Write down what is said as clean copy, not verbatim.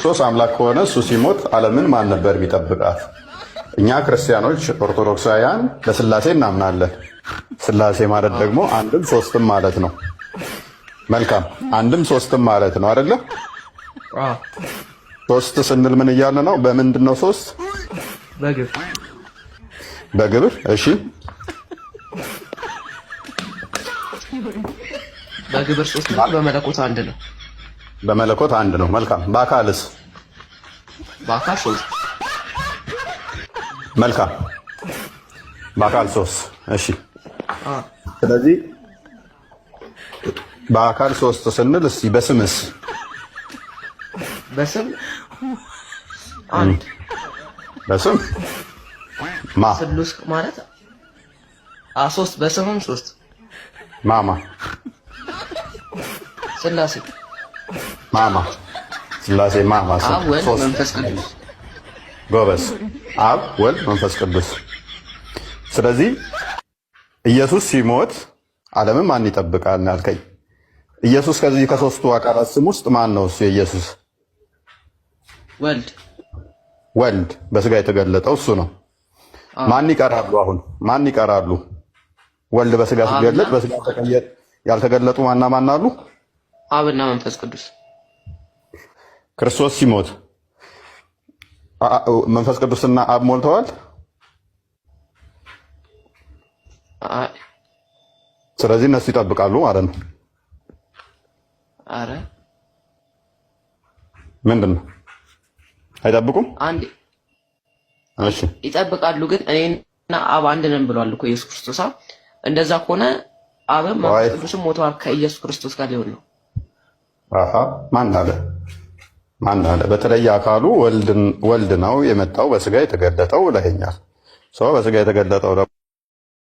ክርስቶስ አምላክ ከሆነ እሱ ሲሞት ዓለምን ማን ነበር የሚጠብቃት? እኛ ክርስቲያኖች ኦርቶዶክሳውያን በስላሴ እናምናለን። ስላሴ ማለት ደግሞ አንድም ሶስትም ማለት ነው። መልካም አንድም ሶስትም ማለት ነው አይደለ? ሶስት ስንል ምን እያለ ነው? በምንድን ነው ሶስት? በግብር። እሺ በግብር ሶስት ነው፣ በመለኮት አንድ ነው። በመለኮት አንድ ነው። መልካም በአካልስ? በአካል ሶስት። መልካም በአካል ሶስት። እሺ ስለዚህ በአካል ሶስት ስንል እስቲ በስምስ? በስም አንድ። በስም ማ ስሉስ ማለት ሶስት፣ በስምም ሶስት። ማማ ስላሴ ማማ ስላሴ ማማ አብ ወልድ መንፈስ ቅዱስ። ጎበዝ። አብ ወልድ መንፈስ ቅዱስ። ስለዚህ ኢየሱስ ሲሞት ዓለምን ማን ይጠብቃል ያልከኝ? ኢየሱስ ከዚህ ከሶስቱ አካላት ስም ውስጥ ማን ነው እሱ? የኢየሱስ ወልድ። ወልድ በስጋ የተገለጠው እሱ ነው። ማን ይቀራሉ? አሁን ማን ይቀራሉ? ወልድ በስጋ ሲገለጥ በስጋ ያልተገለጡ ማን አሉ? አብና መንፈስ ቅዱስ። ክርስቶስ ሲሞት መንፈስ ቅዱስና አብ ሞልተዋል። ስለዚህ እነሱ ይጠብቃሉ ማለት ነው። አረ ምንድን ነው? አይጠብቁም? አንድ እሺ ይጠብቃሉ። ግን እኔና አብ አንድ ነን ብሏል እኮ ኢየሱስ ክርስቶስ። እንደዛ ከሆነ አብም መንፈስ ቅዱስም ሞተዋል ከኢየሱስ ክርስቶስ ጋር ሊሆን ነው። አሃ ማን አለ? በተለየ አካሉ ወልድ ነው የመጣው በስጋ የተገለጠው ብለኸኛል። ሰው በስጋ የተገለጠው